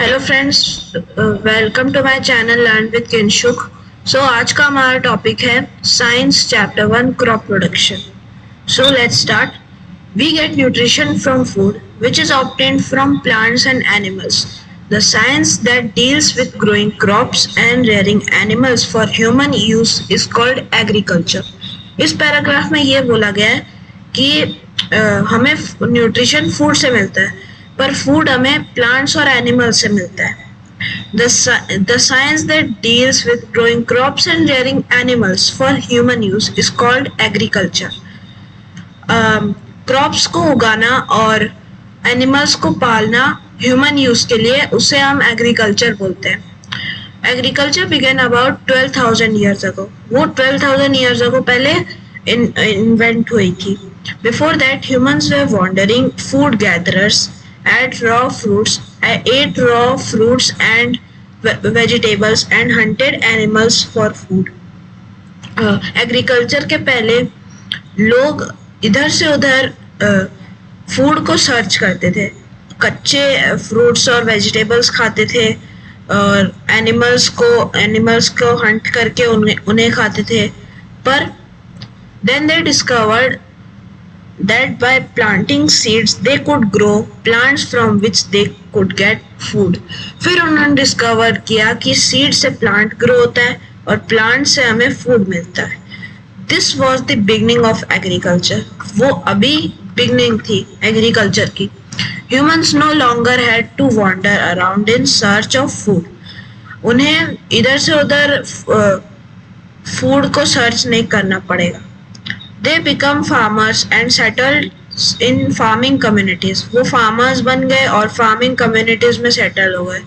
Hello friends, welcome to my channel learn with Kinshuk. So आज का हमारा टॉपिक है science chapter 1 crop production. So let's start. We get nutrition from food which is obtained from plants and animals. The science that deals with growing crops and rearing animals for human use is called agriculture. इस paragraph में ये बोला गया है कि हमें nutrition food से मिलता है, पर फूड हमें प्लांट्स और एनिमल से मिलता है. The science that deals with growing crops and rearing animals for human use is called agriculture. Crops को उगाना और एनिमल्स को पालना ह्यूमन यूज के लिए उसे हम एग्रीकल्चर बोलते हैं. Agriculture began about 12,000 years ago. वो 12,000 years ago पहले इन्वेंट हुई थी. Before that, humans were wandering food gatherers, ate raw fruits and vegetables and hunted animals for food. Agriculture के पहले लोग इधर से उधर फूड को सर्च करते थे, कच्चे फ्रूट्स और वेजिटेबल्स खाते थे और एनिमल्स को हंट करके उन्हें खाते थे. पर then they discovered that by planting seeds they could grow plants from which they could get food. फिर उन्होंने डिस्कवर किया कि सीड से प्लांट ग्रो होता है और प्लांट से हमें फूड मिलता है. This was the beginning of agriculture. वो अभी बिगनिंग थी एग्रीकल्चर की. Humans no longer had to wander around in search of food. उन्हें इधर से उधर फूड को सर्च नहीं करना पड़ेगा. They become farmers and settled in farming communities. वो farmers बन गए और farming communities में settle हो गए.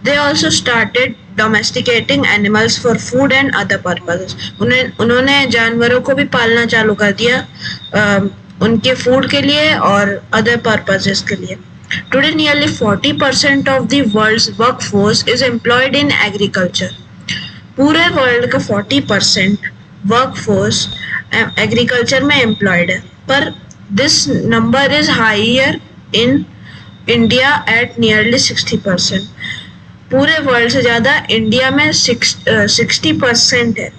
They also started domesticating animals for food and other purposes. उन्होंने जानवरों को भी पालना चालू कर दिया उनके फूड के लिए और other purposes के लिए. Today nearly 40% of the world's workforce is employed in agriculture. पूरे वर्ल्ड का 40% वर्कफोर्स एग्रीकल्चर में एम्प्लॉयड है, पर this number is higher in India at nearly 60%. पूरे वर्ल्ड से ज़्यादा इंडिया में 60% है,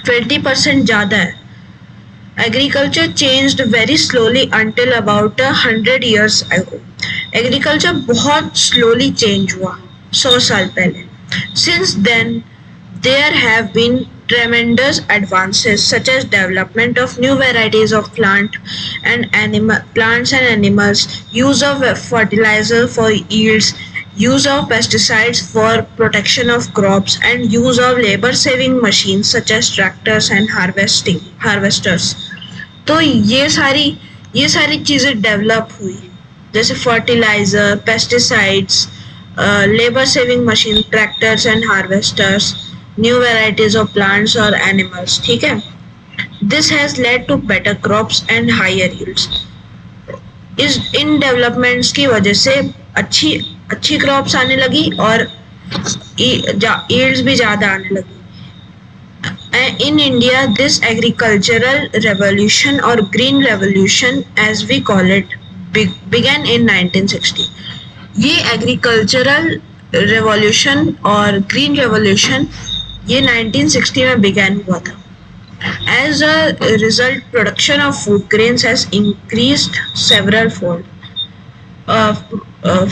20% ज़्यादा है. Agriculture changed very slowly until about 100 years ago. Agriculture बहुत स्लोली चेंज हुआ 100 साल पहले. Since then there have been tremendous advances such as development of new varieties of plants and animals, use of fertilizer for yields, use of pesticides for protection of crops, and use of labor saving machines such as tractors and harvesters. तो ये सारी चीजें develop हुई, जैसे fertiliser, pesticides, labour saving machine, tractors and harvesters, new varieties of plants और animals. ठीक है. This has led to better crops and higher yields. इन डेवलपमेंट्स की वजह से अच्छी क्रॉप्स आने लगी और यील्ड्स भी ज्यादा आने लगी. In India, this agricultural revolution or green revolution as we call it began in 1960. ये agricultural revolution और green revolution ये 1960 में began हुआ था. As a result, production of food grains has increased several fold.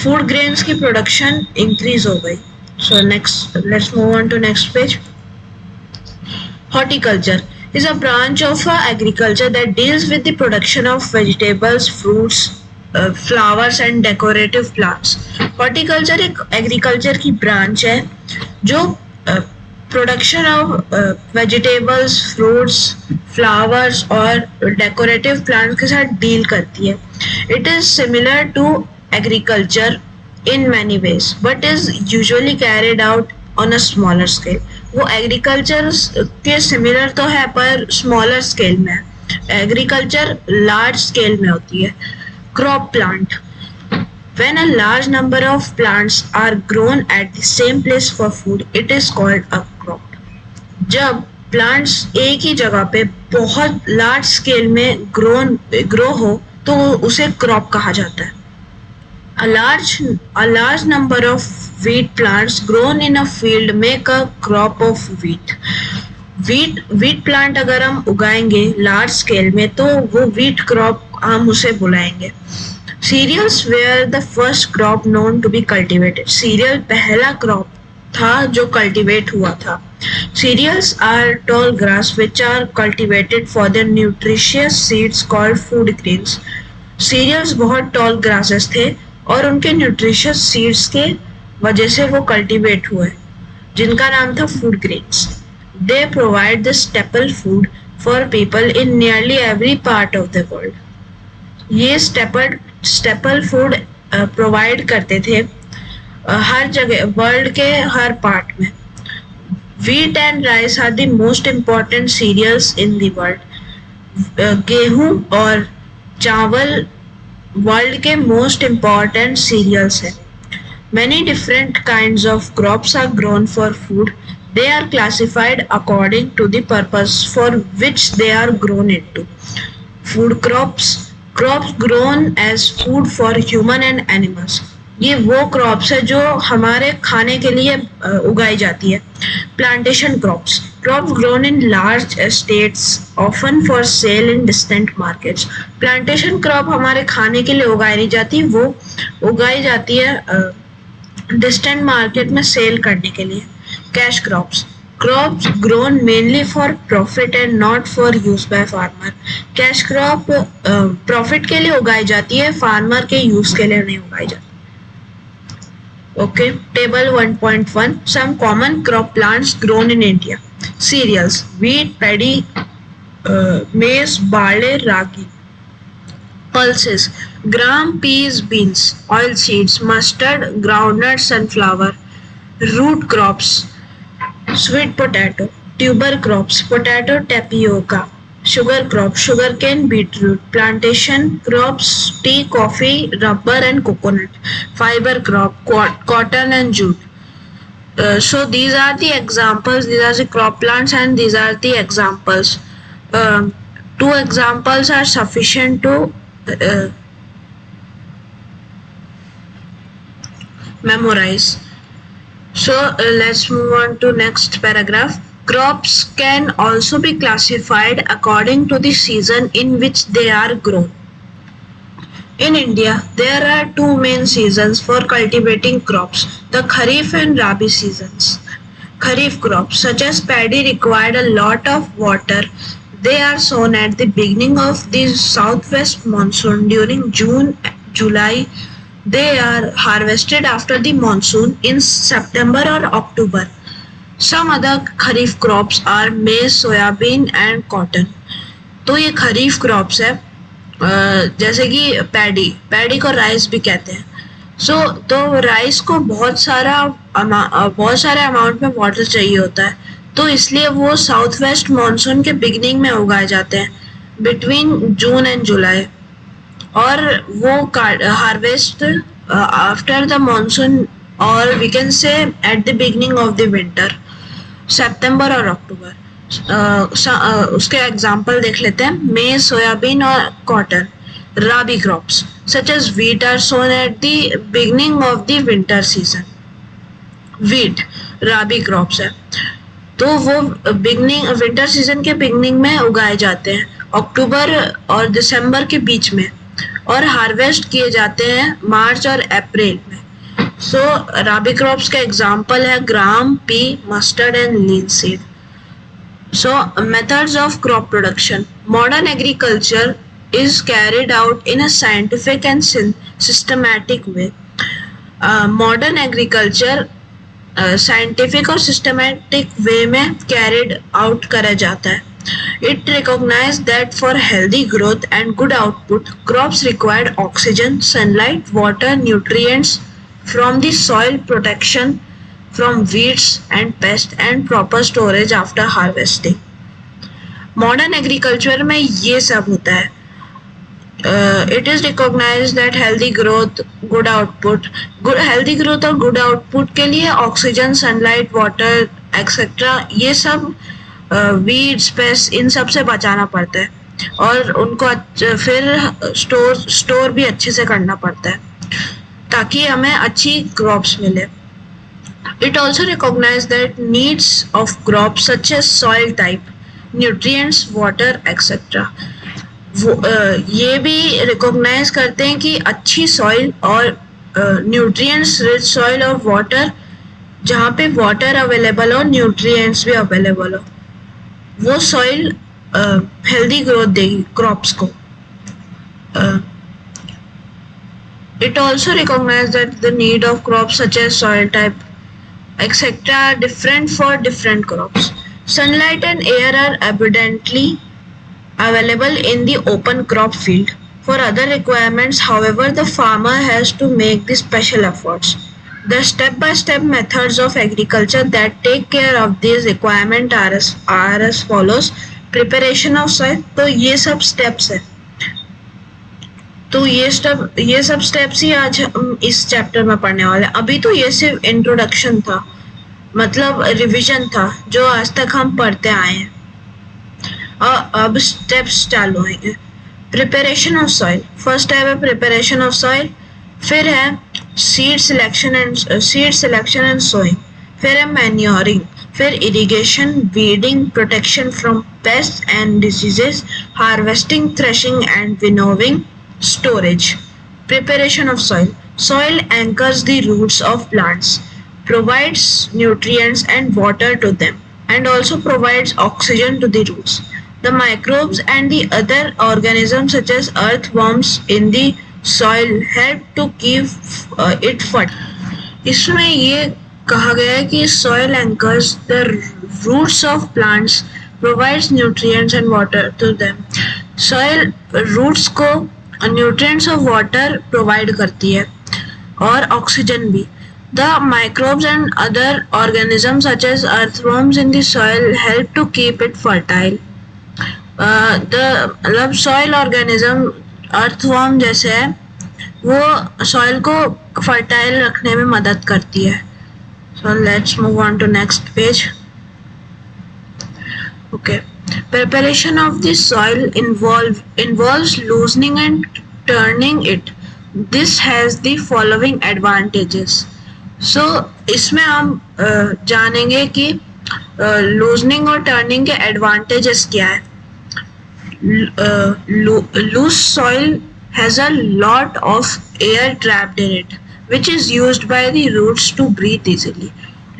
Food grains की production increase हो गई. So next, let's move on to next page. Horticulture is a branch of agriculture that deals with the production of vegetables, fruits, flowers and decorative plants. Horticulture एक agriculture की branch है जो production of vegetables, fruits, flowers और decorative plants के साथ deal करती है. It is similar to agriculture in many ways but is usually carried out on a smaller scale. वो एग्रीकल्चर के सिमिलर तो है पर स्मॉलर स्केल में है. एग्रीकल्चर लार्ज स्केल में होती है. Crop plant. When a large number of plants are grown at the same place for food, it is called a crop. जब plants एक ही जगह पे बहुत large scale में grow हो तो उसे crop कहा जाता है. A large, a large number of wheat plants grown in a field make a crop of wheat. Wheat plant अगर हम उगाएंगे लार्ज स्केल में तो वो वीट क्रॉप हम उसे बुलाएंगे. Cereals were the first crop known to be cultivated. Cereal पहला crop था जो कल्टीवेट हुआ था. Cereals are tall grass which are cultivated for their nutritious seeds called food grains. Cereals बहुत टॉल ग्रासेस थे और उनके न्यूट्रिशियस सीड्स के वजह से वो कल्टीवेट हुए जिनका नाम था food grains. They provide the staple food for people in nearly every part of the world. ये staple food प्रोवाइड करते थे हर जगह वर्ल्ड के हर पार्ट में. Wheat and rice are the most important cereals in the world. गेहूं और चावल world के मोस्ट इम्पॉर्टेंट सीरियल्स हैं. Many different kinds of crops are grown for food. They are classified according to the purpose for which they are grown into. Food crops grown as food for human and animals. ये वो crops है जो हमारे खाने के लिए उगाई जाती है. Plantation crops grown in large estates often for sale in distant markets. Plantation crop हमारे खाने के लिए उगाई नहीं जाती, वो उगाई जाती है डिस्टेंट मार्केट में सेल करने के लिए. Cash crops grown mainly for profit and not for use by farmer. Cash crop profit के लिए उगाई जाती है, फार्मर के यूज के लिए नहीं उगाई जाती. Okay, table 1.1. Some common crop plants grown in India. Cereals: wheat, paddy, maize, barley, ragi. Pulses: gram, peas, beans. Oilseeds: mustard, groundnut, sunflower. Root crops: sweet potato. Tuber crops: potato, tapioca. Sugar crops: sugarcane, beetroot. Plantation crops: tea, coffee, rubber and coconut. Fiber crop: cotton and jute. So these are the examples. These are the crop plants and these are the examples. Two examples are sufficient to memorize. So let's move on to next paragraph. Crops can also be classified according to the season in which they are grown. In India, there are two main seasons for cultivating crops: the Kharif and Rabi seasons. Kharif crops such as paddy require a lot of water. They are sown at the beginning of the southwest monsoon during June, July. They are harvested after the monsoon in September or October. Some other kharif crops are maize, soybean and cotton. तो ये खरीफ crops है जैसे कि paddy को rice भी कहते हैं. तो राइस को बहुत सारे अमाउंट में वाटर चाहिए होता है, तो इसलिए वो साउथ वेस्ट मानसून के बिगनिंग में उगाए जाते हैं बिटवीन जून एंड जुलाई. और वो हार्वेस्ट आफ्टर द मानसून और we can say at the beginning of the winter, September और अक्टूबर. उसके एग्जांपल देख लेते हैं. मेज, सोयाबीन और cotton. Rabi crops such as wheat are sown at the beginning of the winter season. Wheat rabi crops है, तो वो विंटर सीजन के बिगनिंग में उगाए जाते हैं अक्टूबर और दिसंबर के बीच में, और हार्वेस्ट किए जाते हैं मार्च और अप्रैल में. So rabi crops का example है gram, pea, mustard and linseed. So methods of crop production. Modern agriculture is carried out in a scientific and systematic way. Modern agriculture scientific और systematic way में carried out करा जाता है. It recognizes that for healthy growth and good output, crops require oxygen, sunlight, water, nutrients from the soil, protection from weeds and pests and proper storage after harvesting. Modern agriculture में ये सब होता है. It is recognized that healthy growth, good output, healthy growth और good output के लिए oxygen, sunlight, water, etc. ये सब weeds, pests इन सब से बचाना पड़ता है और उनको फिर स्टोर भी अच्छे से करना पड़ता है. ताकि हमें अच्छी क्रॉप्स मिले. It also recognizes that needs of crops such as soil type, nutrients, water, etc. ये भी रिकॉग्नाइज करते हैं कि अच्छी सॉइल और न्यूट्रिएंट्स रिच सॉइल और वाटर, जहाँ पे वाटर अवेलेबल हो, न्यूट्रिएंट्स भी अवेलेबल हो, वो सॉइल हेल्दी ग्रोथ देगी क्रॉप्स को. It also recognizes that the need of crops such as soil type, etc. are different for different crops. Sunlight and air are abundantly available in the open crop field. For other requirements, however, the farmer has to make the special efforts. The step-by-step methods of agriculture that take care of these requirements are as follows. Preparation of soil, तो ये सब steps है. तो ये सब steps ही आज हम इस चैप्टर में पढ़ने वाले हैं. अभी तो ये सिर्फ इंट्रोडक्शन था, मतलब रिवीजन था जो आज तक हम पढ़ते आए हैं. अब स्टेप्स चालू हैं. Preparation of soil, first step है प्रिपरेशन ऑफ सॉइल. फिर है सीड सिलेक्शन एंड सोइंग. फिर है मैन्योरिंग. फिर irrigation, weeding, protection from paste and diseases, harvesting, threshing and winnowing, storage. Preparation of soil. Soil anchors the roots of plants, provides nutrients and water to them, and also provides oxygen to the roots. The microbes and the other organisms such as earthworms in the soil help to keep it fertile. इसमें ये कहा गया है कि soil anchors the roots of plants, provides nutrients and water to them. Soil roots को nutrients और water provide करती है और ऑक्सीजन भी. The microbes and other organisms such as earthworms in the soil help to keep it fertile. मतलब soil organism earthworm जैसे है, वो सॉइल को फर्टाइल रखने में मदद करती है. So let's move on to next page. Okay. Preparation of the soil involves loosening and turning it. This has the following advantages. So इसमें हम जानेंगे कि loosening और turning के advantages क्या है. Loose soil has a lot of air trapped in it, which is used by the roots to breathe easily.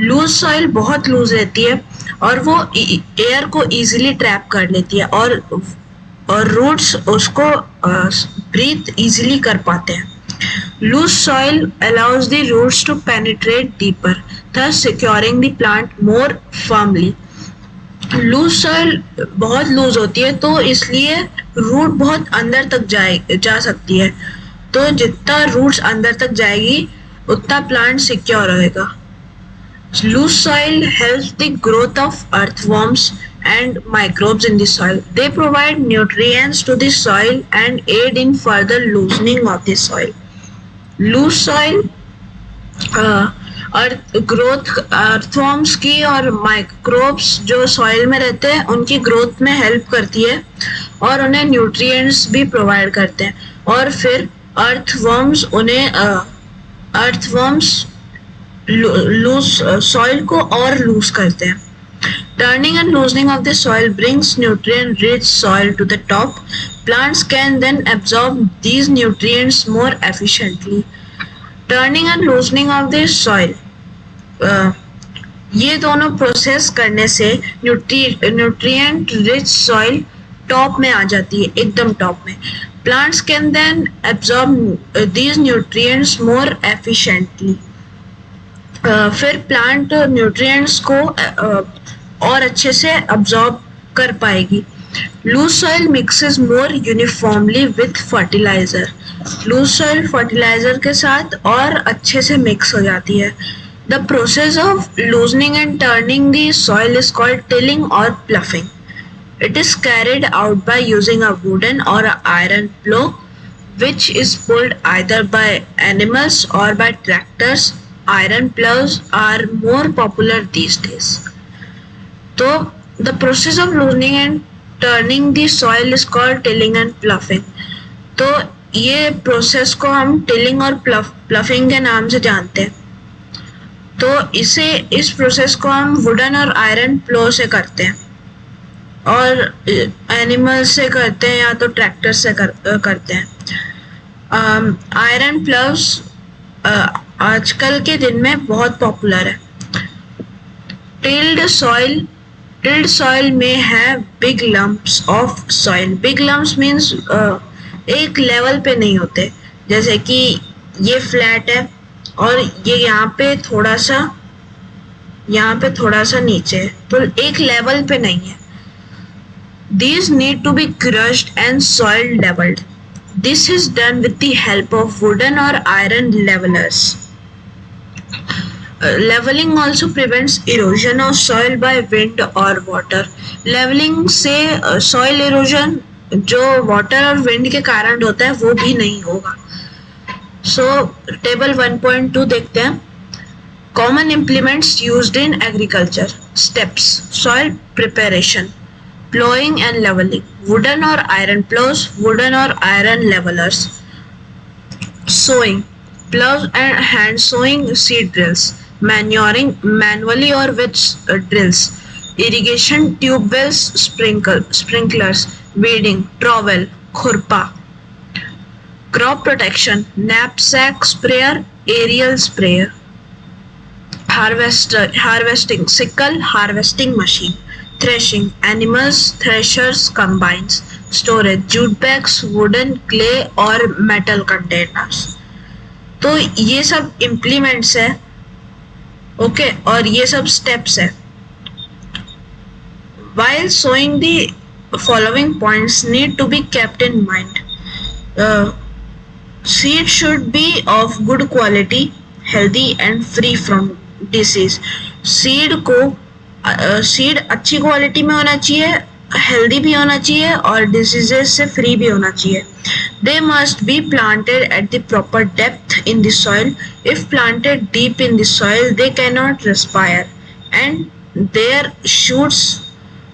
Loose soil बहुत loose रहती है और वो एयर को इजीली ट्रैप कर लेती है और रूट्स उसको ब्रीथ इजीली कर पाते हैं. Loose soil allows the roots to penetrate deeper, thus securing the plant more firmly. Loose soil बहुत लूज होती है तो इसलिए रूट बहुत अंदर तक जा सकती है. तो जितना रूट्स अंदर तक जाएगी उतना प्लांट सिक्योर रहेगा. Loose soil helps the growth of earthworms and microbes in the soil. They provide nutrients to the soil and aid in further loosening of the soil. Loose soil growth earthworms की और microbes जो soil में रहते हैं उनकी growth में help करती है और उन्हें न्यूट्रिएंट्स भी प्रोवाइड करते हैं. और फिर अर्थवर्म्स लूज सॉइल को और लूज करते हैं. Turning and loosening of the soil brings nutrient-rich soil to the top. Plants can then absorb these nutrients more efficiently. Turning and loosening of the soil. ये दोनों प्रोसेस करने से nutrient-rich soil top में आ जाती है, एकदम टॉप में. Plants can then absorb these nutrients more efficiently. फिर प्लांट न्यूट्रिएंट्स को और अच्छे से अब्सॉर्ब कर पाएगी. Loose soil mixes more uniformly with fertiliser. Loose soil fertiliser के साथ और अच्छे से मिक्स हो जाती है. The process of loosening and turning the soil is called tilling और ploughing. It is carried out by using a wooden और iron plough which is pulled either by animals or by tractors. Iron plows are more popular these days. So the process of loosening and turning the soil is called tilling and ploughing. तो ये process को हम tilling और ploughing के नाम से जानते हैं। तो इस प्रोसेस को हम वुडन और आयरन प्लो से करते हैं, और एनिमल से करते हैं या तो ट्रैक्टर से करते हैं। आयरन प्लव्स आजकल के दिन में बहुत पॉपुलर है। टिल्ड सॉइल में है big lumps of soil. Big lumps means एक लेवल पे नहीं होते, जैसे कि ये फ्लैट है और ये यहाँ पे थोड़ा सा नीचे है, तो एक लेवल पे नहीं है। These need to be crushed and soil leveled. This is done with the help of wooden or iron levelers. Leveling also prevents erosion of soil by wind or water. Leveling से soil erosion जो water और wind के कारण होता है वो भी नहीं होगा। So table 1.2 देखते हैं। Common implements used in agriculture. Steps: soil preparation, plowing and leveling, wooden or iron plows, wooden or iron levelers. Sowing: plows and hand sowing seed drills. Manuring manually or with drills. Irrigation tube wells, sprinklers. Weeding trowel, khurpa. Crop protection: knapsack sprayer, aerial sprayer. Harvesting: sickle, harvesting machine. Threshing: animals, threshers, combines. Storage: jute bags, wooden, clay और metal containers. तो ये सब implements है, okay, और ये सब steps है. While sowing, the following points need to be kept in mind. Seed should be of good quality, healthy and free from disease. Seed अच्छी क्वालिटी में होना चाहिए, हेल्दी भी होना चाहिए और डिजीजेस से फ्री भी होना चाहिए. They must be planted at the proper depth in the soil. If planted deep in the soil, they cannot respire and their shoots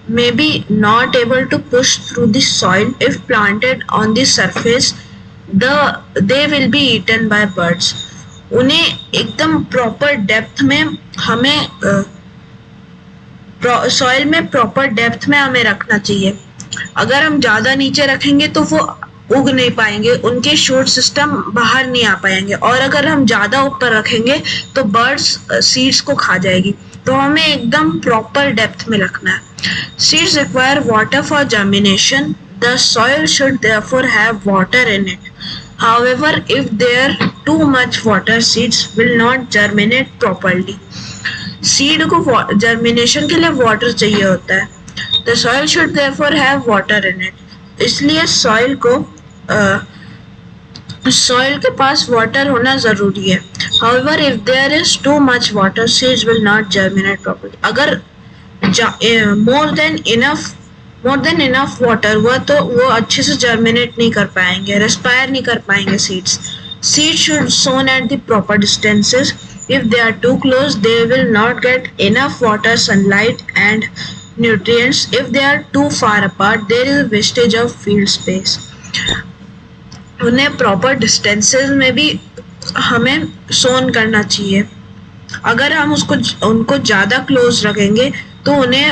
may be not able to push through the soil. If planted on the surface, they will be eaten by birds. उन्हें एकदम proper depth में हमें soil में proper depth में हमें रखना चाहिए. अगर हम ज्यादा नीचे रखेंगे तो वो उग नहीं पाएंगे, उनके शूट सिस्टम बाहर नहीं आ पाएंगे, और अगर हम ज्यादा ऊपर रखेंगे तो बर्ड्स सीड्स को खा जाएगी. तो हमें एकदम प्रॉपर डेप्थ में रखना है. Seeds require water for germination. The soil should therefore have water in it. However, if there too much water, seeds will not germinate properly. Seed को जर्मिनेशन के लिए वाटर चाहिए होता है. The soil should therefore have water in it. इसलिए soil के पास water होना जरूरी है. However, if there is too much water, seeds will not germinate properly. अगर more than enough water हुआ तो वो अच्छे से जर्मिनेट नहीं कर पाएंगे, रेस्पायर नहीं कर पाएंगे seeds. Seeds should sown at the proper distances. If they are too close, they will not get enough water, sunlight and nutrients. If they are too far apart, there is a wastage of field space. उन्हें proper distances में भी हमें सोन करना चाहिए. अगर हम उनको ज़्यादा क्लोज रखेंगे तो उन्हें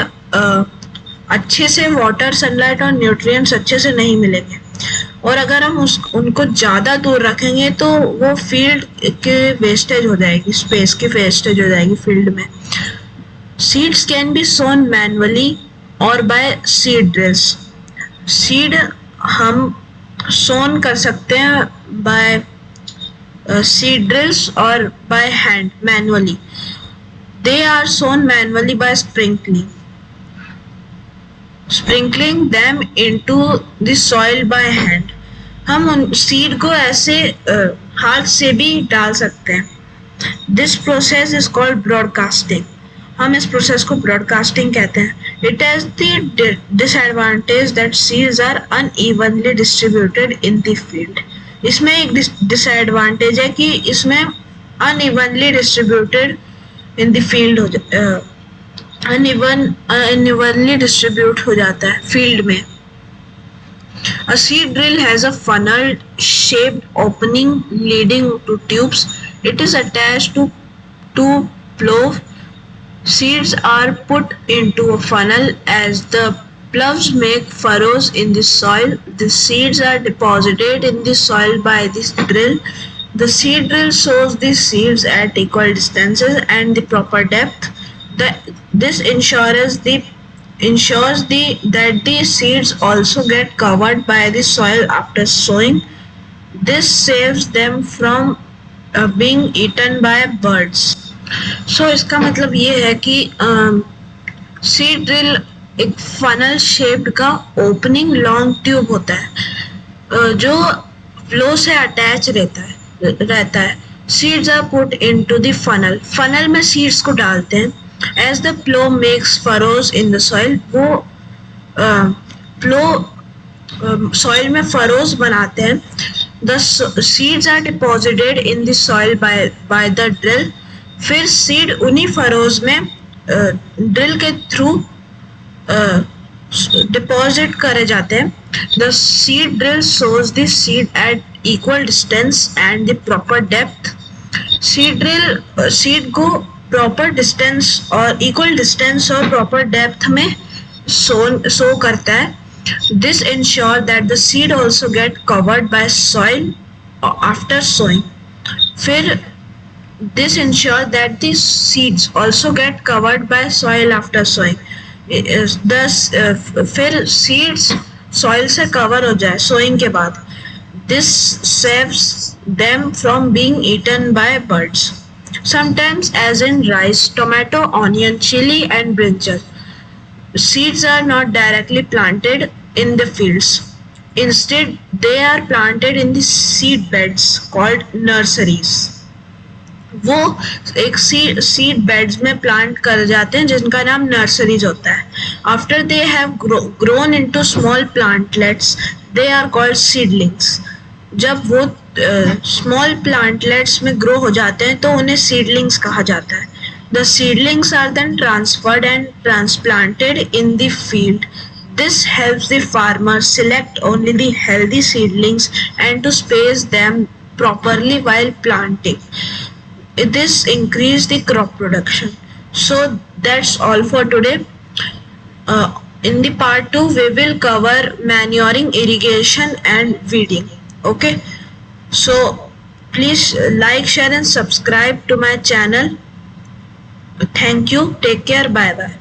अच्छे से वाटर, सनलाइट और न्यूट्रिएंट्स अच्छे से नहीं मिलेंगे, और अगर हम उनको ज़्यादा दूर रखेंगे तो वो फील्ड के वेस्टेज हो जाएगी, स्पेस की वेस्टेज हो जाएगी फील्ड में. Seeds can be sown manually और बाय सीड ड्रिल्स. सीड हम सोन कर सकते हैं बाय सीड ड्रिल्स और by hand manually. They are sown manually by sprinkling them into the soil by hand. हम उन सीड को ऐसे हाथ से भी डाल सकते हैं. This process is called broadcasting. हम इस प्रोसेस को ब्रॉडकास्टिंग कहते हैं. It has the disadvantage that seeds are unevenly distributed in the field. इसमें एक डिसएडवांटेज है कि इसमें unevenly distributed in the field unevenly distribute हो जाता है फील्ड में. A seed drill has a funnel shaped opening leading to tubes. It is attached to two plough. Seeds are put into a funnel as the ploughs make furrows in the soil. The seeds are deposited in the soil by this drill. The seed drill sows the seeds at equal distances and the proper depth. This ensures that the seeds also get covered by the soil after sowing. This saves them from being eaten by birds. So इसका मतलब ये है कि seed drill एक funnel shaped का opening long tube होता है जो फ्लो से अटैच रहता है seeds are put into the funnel में सीड्स को डालते हैं as the plough makes furrows in the soil वो प्लो सॉइल में फरोज बनाते हैं the seeds are deposited in the soil by the drill फिर सीड उन्हीं फरोज में ड्रिल के थ्रू डिपॉजिट करे जाते हैं the seed drill sows the seed at equal distance and the proper depth seed को प्रॉपर डिस्टेंस और equal distance और प्रॉपर डेप्थ में सो करता है this ensure that the seed also get covered by soil after sowing फिर this ensures that the seeds also get covered by soil after sowing. Thus, फिर seeds soil से cover हो जाए sowing के बाद. This saves them from being eaten by birds. Sometimes, as in rice, tomato, onion, chili, and brinjal, seeds are not directly planted in the fields. Instead, they are planted in the seed beds called nurseries. वो एक seed beds में plant कर जाते हैं जिनका नाम nurseries होता है after they have grown into small plantlets they are called seedlings जब वो स्मॉल प्लांटलेट्स में ग्रो हो जाते हैं तो उन्हें सीडलिंग्स कहा जाता है the seedlings are then transferred and transplanted in the field This helps the farmer select only the healthy seedlings and to space them properly while planting. This increase the crop production. So that's all for today. In the part 2 we will cover manuring, irrigation and weeding. Okay, so please like, share and subscribe to my channel. Thank you. Take care. Bye bye.